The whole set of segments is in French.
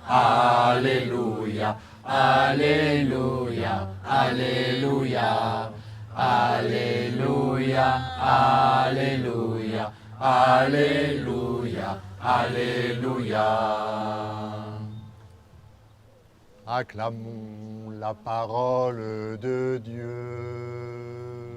Alléluia, Alléluia, Alléluia, Alléluia, Alléluia, Alléluia, Alléluia. Acclamons la parole de Dieu.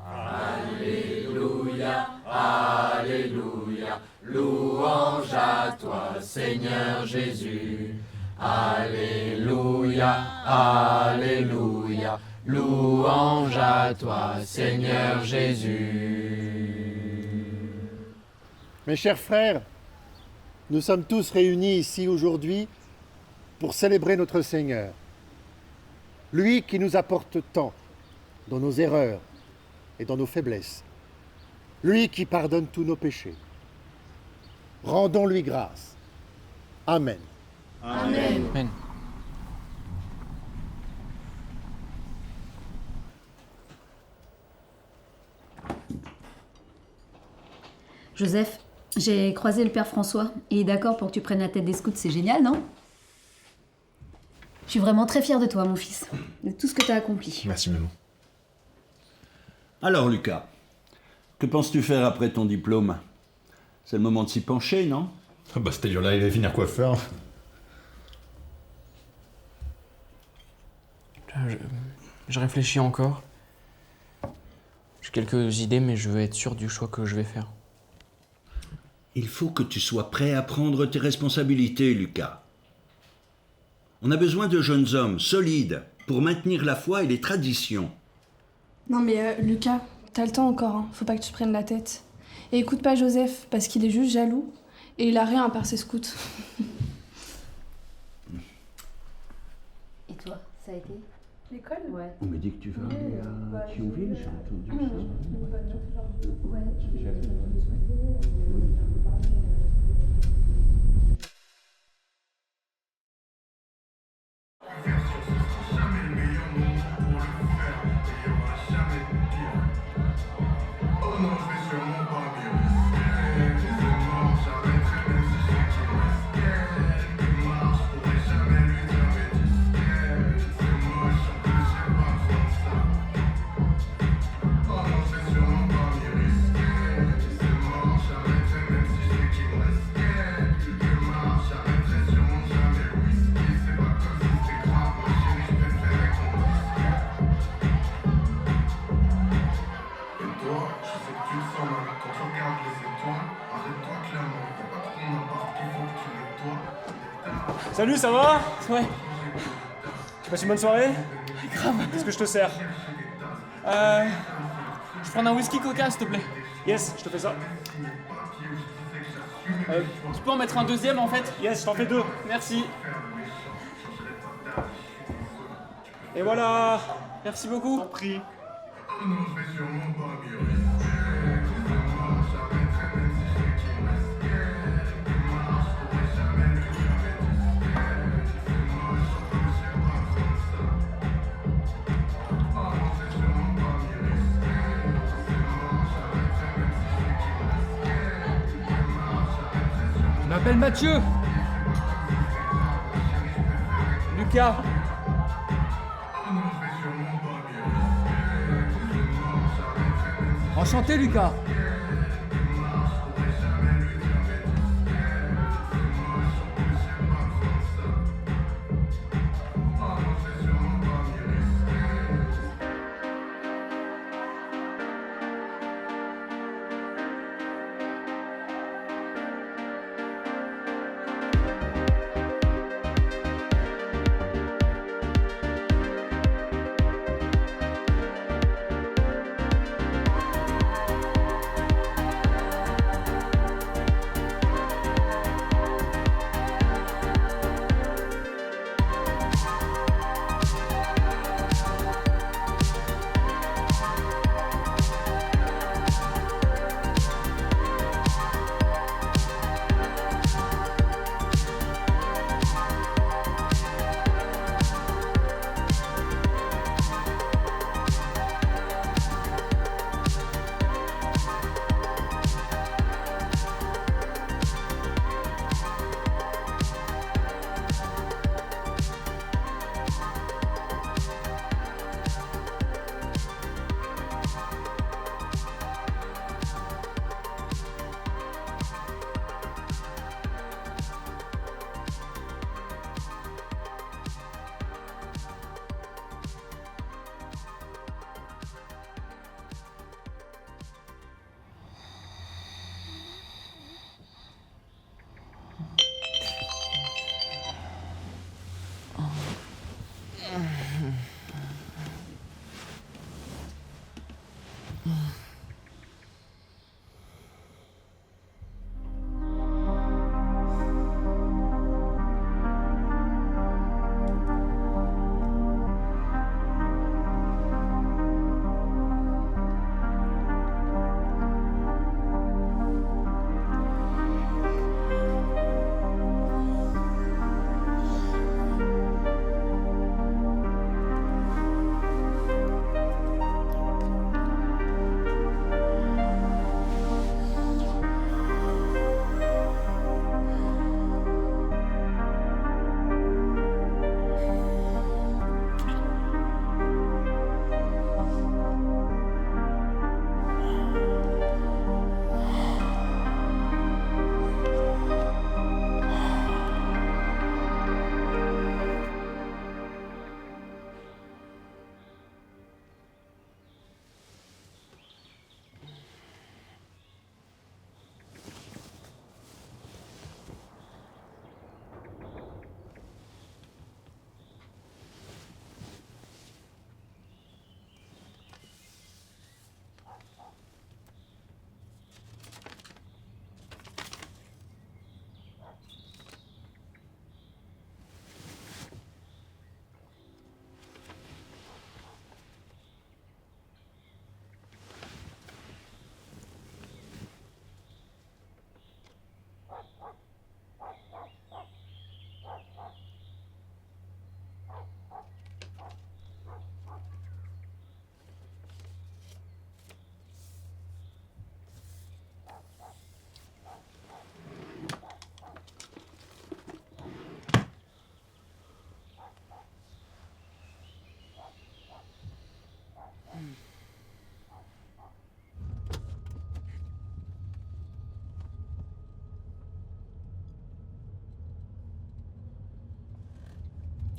Alléluia, Alléluia, louange à toi, Seigneur Jésus. Alléluia, Alléluia, louange à toi, Seigneur Jésus. Mes chers frères, nous sommes tous réunis ici aujourd'hui pour célébrer notre Seigneur. Lui qui nous apporte tant dans nos erreurs et dans nos faiblesses. Lui qui pardonne tous nos péchés. Rendons-lui grâce. Amen. Amen. Amen. Joseph, j'ai croisé le père François. Il est d'accord pour que tu prennes la tête des scouts, c'est génial, non? Je suis vraiment très fière de toi, mon fils, de tout ce que tu as accompli. Merci, maman. Alors, Lucas, que penses-tu faire après ton diplôme? C'est le moment de s'y pencher, non? Ah bah, c'était là, il va finir coiffeur. Je réfléchis encore. J'ai quelques idées, mais je veux être sûr du choix que je vais faire. Il faut que tu sois prêt à prendre tes responsabilités, Lucas. On a besoin de jeunes hommes solides pour maintenir la foi et les traditions. Non mais Lucas, t'as le temps encore, hein. Faut pas que tu te prennes la tête. Et écoute pas Joseph, parce qu'il est juste jaloux, et il a rien à part ses scouts. Et toi, ça a été? L'école? Ouais. On me dit que tu vas aller à Thionville, j'ai entendu ça. Salut, ça va? Ouais, Tu passes une bonne soirée? grave. Qu'est-ce que je te sers? Je prends un whisky coca, s'il te plaît. Yes, je te fais ça. Tu peux en mettre un deuxième, en fait? Yes, je t'en fais 2. Merci. Et voilà. Merci beaucoup. Pris. Je m'appelle Mathieu. Lucas. Enchanté, Lucas.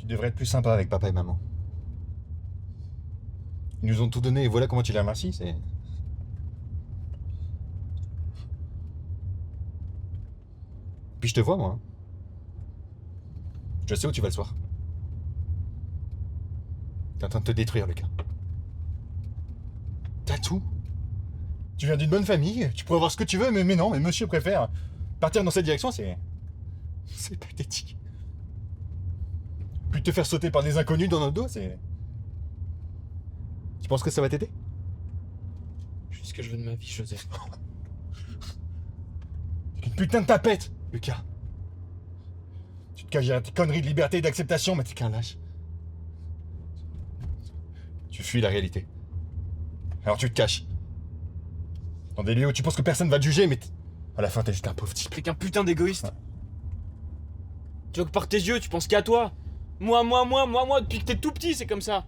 Tu devrais être plus sympa avec papa et maman. Ils nous ont tout donné et voilà comment tu les remercies, c'est... Puis je te vois, moi. Je sais où tu vas le soir. T'es en train de te détruire, Lucas. T'as tout. Tu viens d'une bonne famille, tu pourrais avoir ce que tu veux, mais non, mais monsieur préfère partir dans cette direction, c'est... C'est pathétique. Puis te faire sauter par des inconnus dans notre dos, c'est... Tu penses que ça va t'aider? Je sais ce que je veux de ma vie, Joseph. T'es qu'une putain de tapette, Lucas. Tu te caches derrière tes conneries de liberté et d'acceptation, mais t'es qu'un lâche. Tu fuis la réalité. Alors tu te caches. Dans des lieux où tu penses que personne va te juger, mais à la fin t'es juste un pauvre type. T'es qu'un putain d'égoïste. Ouais. Tu vois que par tes yeux, tu penses qu'à toi. Moi, depuis que t'es tout petit, c'est comme ça.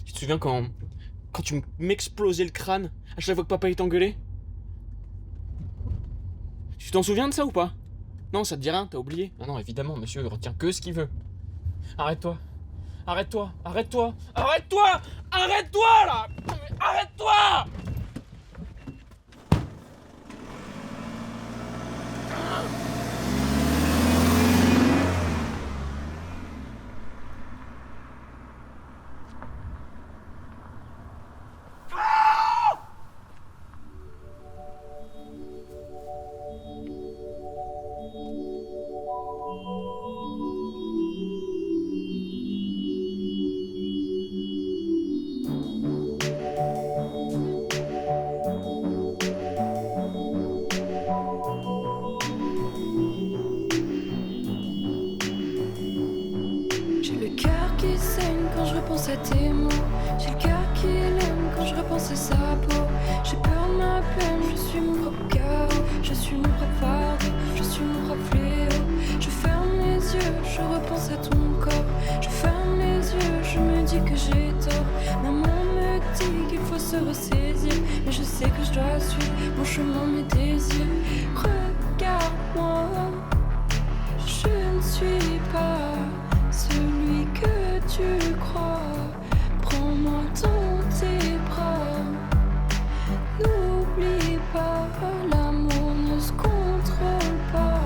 Tu te souviens quand tu m'explosais le crâne à chaque fois que papa il t'engueulait? Tu t'en souviens de ça ou pas? Non, ça te dit rien, t'as oublié? Ah non, évidemment, monsieur, il retient que ce qu'il veut. Arrête-toi. Arrête-toi. Arrête-toi. Arrête-toi. Arrête-toi, là. Arrête-toi. J'ai le cœur qui saigne quand je repense à tes mots. J'ai le cœur qui l'aime quand je repense à sa peau. J'ai peur de ma peine, je suis mon propre chaos. Je suis mon propre fardeau, je suis mon propre fléau. Je ferme les yeux, je repense à ton corps. Je ferme les yeux, je me dis que j'ai tort. Maman me dit qu'il faut se ressaisir, mais je sais que je dois suivre mon chemin, mes désirs. Regarde-moi, je ne suis pas celui que tu crois. Prends-moi dans tes bras. N'oublie pas, l'amour ne se contrôle pas.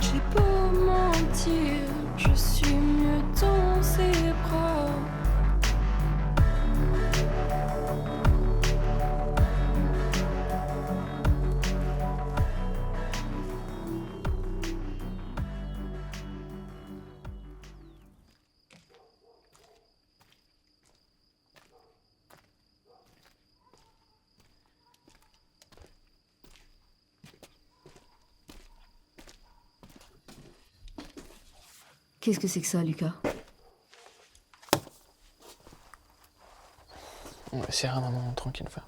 J'ai beau mentir, je suis mieux dans ses bras. Qu'est-ce que c'est que ça, Lucas? Ouais, c'est rien, maman, tranquille. Enfin,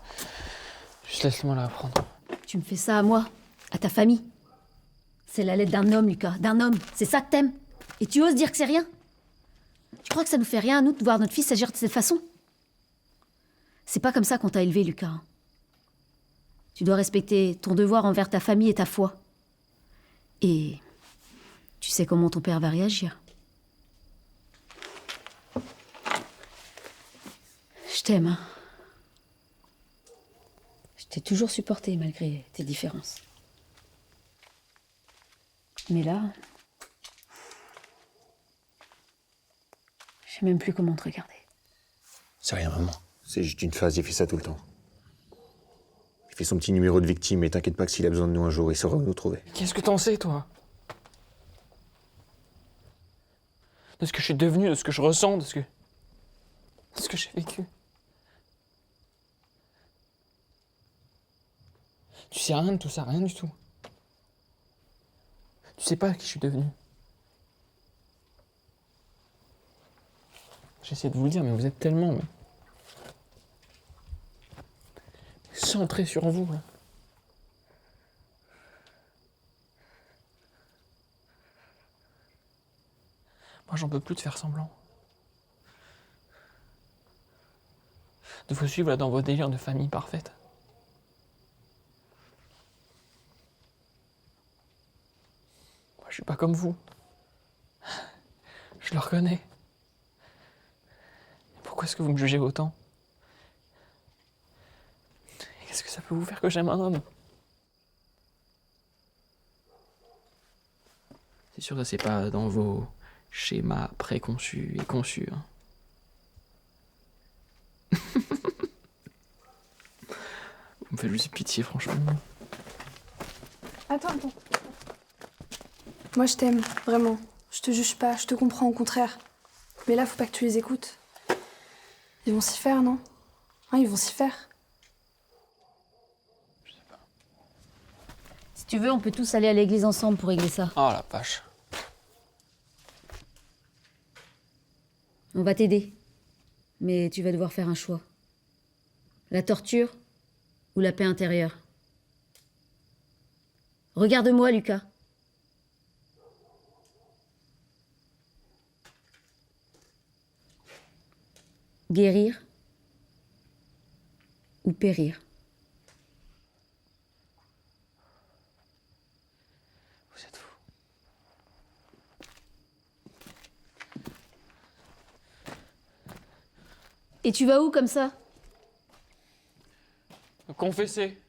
juste laisse-moi la prendre. Tu me fais ça à moi, à ta famille. C'est la lettre d'un homme, Lucas, d'un homme. C'est ça que t'aimes. Et tu oses dire que c'est rien? Tu crois que ça nous fait rien à nous de voir notre fils agir de cette façon? C'est pas comme ça qu'on t'a élevé, Lucas. Tu dois respecter ton devoir envers ta famille et ta foi. Et tu sais comment ton père va réagir. Je t'aime, hein. Je t'ai toujours supporté malgré tes différences. Mais là, je sais même plus comment te regarder. C'est rien, maman. C'est juste une phase, il fait ça tout le temps. Il fait son petit numéro de victime et t'inquiète pas que s'il a besoin de nous un jour, il saura où nous trouver. Qu'est-ce que t'en sais, toi? De ce que je suis devenu, de ce que je ressens, de ce que j'ai vécu. Tu sais rien de tout ça, rien du tout. Tu sais pas qui je suis devenu. J'essaie de vous le dire, mais vous êtes tellement... centré sur vous, là. Moi, j'en peux plus de faire semblant. De vous suivre là dans vos délires de famille parfaite. Je suis pas comme vous. Je le reconnais. Pourquoi est-ce que vous me jugez autant? Qu'est-ce que ça peut vous faire que j'aime un homme? C'est sûr que c'est pas dans vos schémas préconçus et conçus. Hein. Vous me faites juste pitié, franchement. Attends. Moi, je t'aime, vraiment. Je te juge pas, je te comprends, au contraire. Mais là, faut pas que tu les écoutes. Ils vont s'y faire, non? Hein, ils vont s'y faire. Si tu veux, on peut tous aller à l'église ensemble pour régler ça. Oh la vache. On va t'aider. Mais tu vas devoir faire un choix. La torture ou la paix intérieure. Regarde-moi, Lucas. Guérir ou périr. Vous êtes fous. Et tu vas où comme ça? Confessez.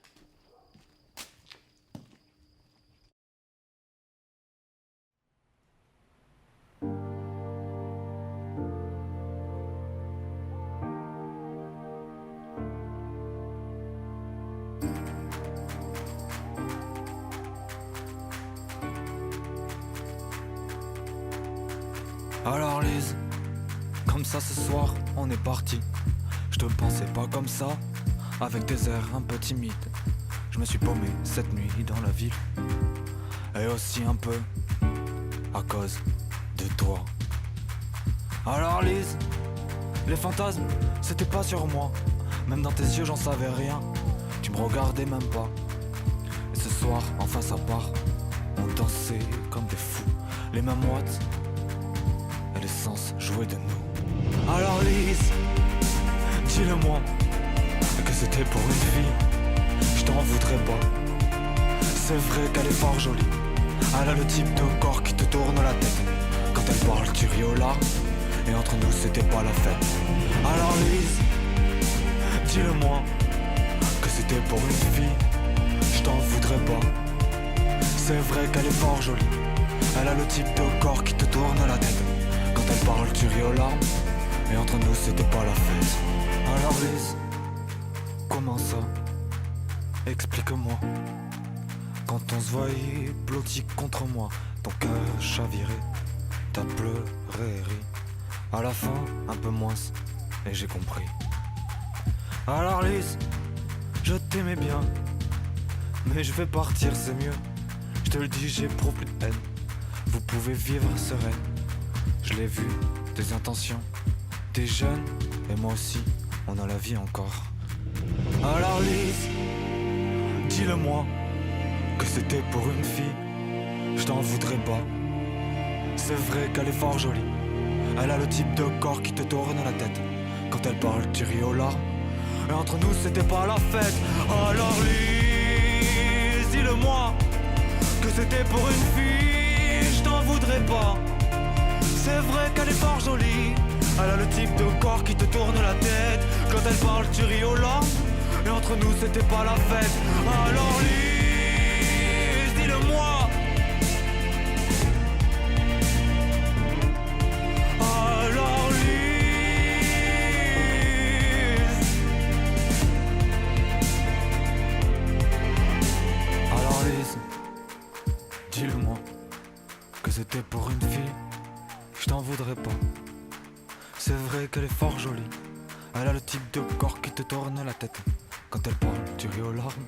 Alors Lise, comme ça ce soir on est parti. Je te pensais pas comme ça, avec des airs un peu timides. Je me suis paumé cette nuit dans la ville, et aussi un peu à cause de toi. Alors Lise, les fantasmes c'était pas sur moi. Même dans tes yeux j'en savais rien, tu me regardais même pas. Et ce soir enfin ça part, on dansait comme des fous, les mêmes watts et les sens jouaient de nous. Alors Lise, dis-le-moi que c'était pour une fille, je t'en voudrais pas. C'est vrai qu'elle est fort jolie, elle a le type de corps qui te tourne la tête. Quand elle parle tu ris aux larmes, et entre nous c'était pas la fête. Alors Lise, dis-le-moi que c'était pour une fille, je t'en voudrais pas. C'est vrai qu'elle est fort jolie, elle a le type de corps qui te tourne la tête. Quand elle parle tu ris aux larmes, et entre nous c'était pas la fête. Alors Lise, comment ça? Explique-moi. Quand on se voyait blotti contre moi, ton cœur chaviré, t'as pleuré, ri. À la fin, un peu moins, et j'ai compris. Alors Lise, je t'aimais bien, mais je vais partir, c'est mieux. Je te le dis, j'éprouve plus de peine. Vous pouvez vivre sereine. Je l'ai vu, tes intentions. T'es jeune, et moi aussi, on a la vie encore. Alors Lise, dis-le-moi que c'était pour une fille, je t'en voudrais pas. C'est vrai qu'elle est fort jolie, elle a le type de corps qui te tourne la tête. Quand elle parle tu ris aux larmes, et entre nous c'était pas la fête. Alors Lise, dis-le-moi que c'était pour une fille, je t'en voudrais pas. C'est vrai qu'elle est fort jolie, elle a le type de corps qui te tourne la tête. Quand elle parle tu ris aux larmes, et entre nous c'était pas la fête. Alors Lise, dis-le-moi. Alors Lise, alors Lise, dis-le-moi que c'était pour une fille, je t'en voudrais pas. C'est vrai qu'elle est fort jolie, elle a le type de corps qui te tourne la tête. Quand elle parle, tu ris aux larmes,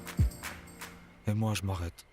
et moi je m'arrête.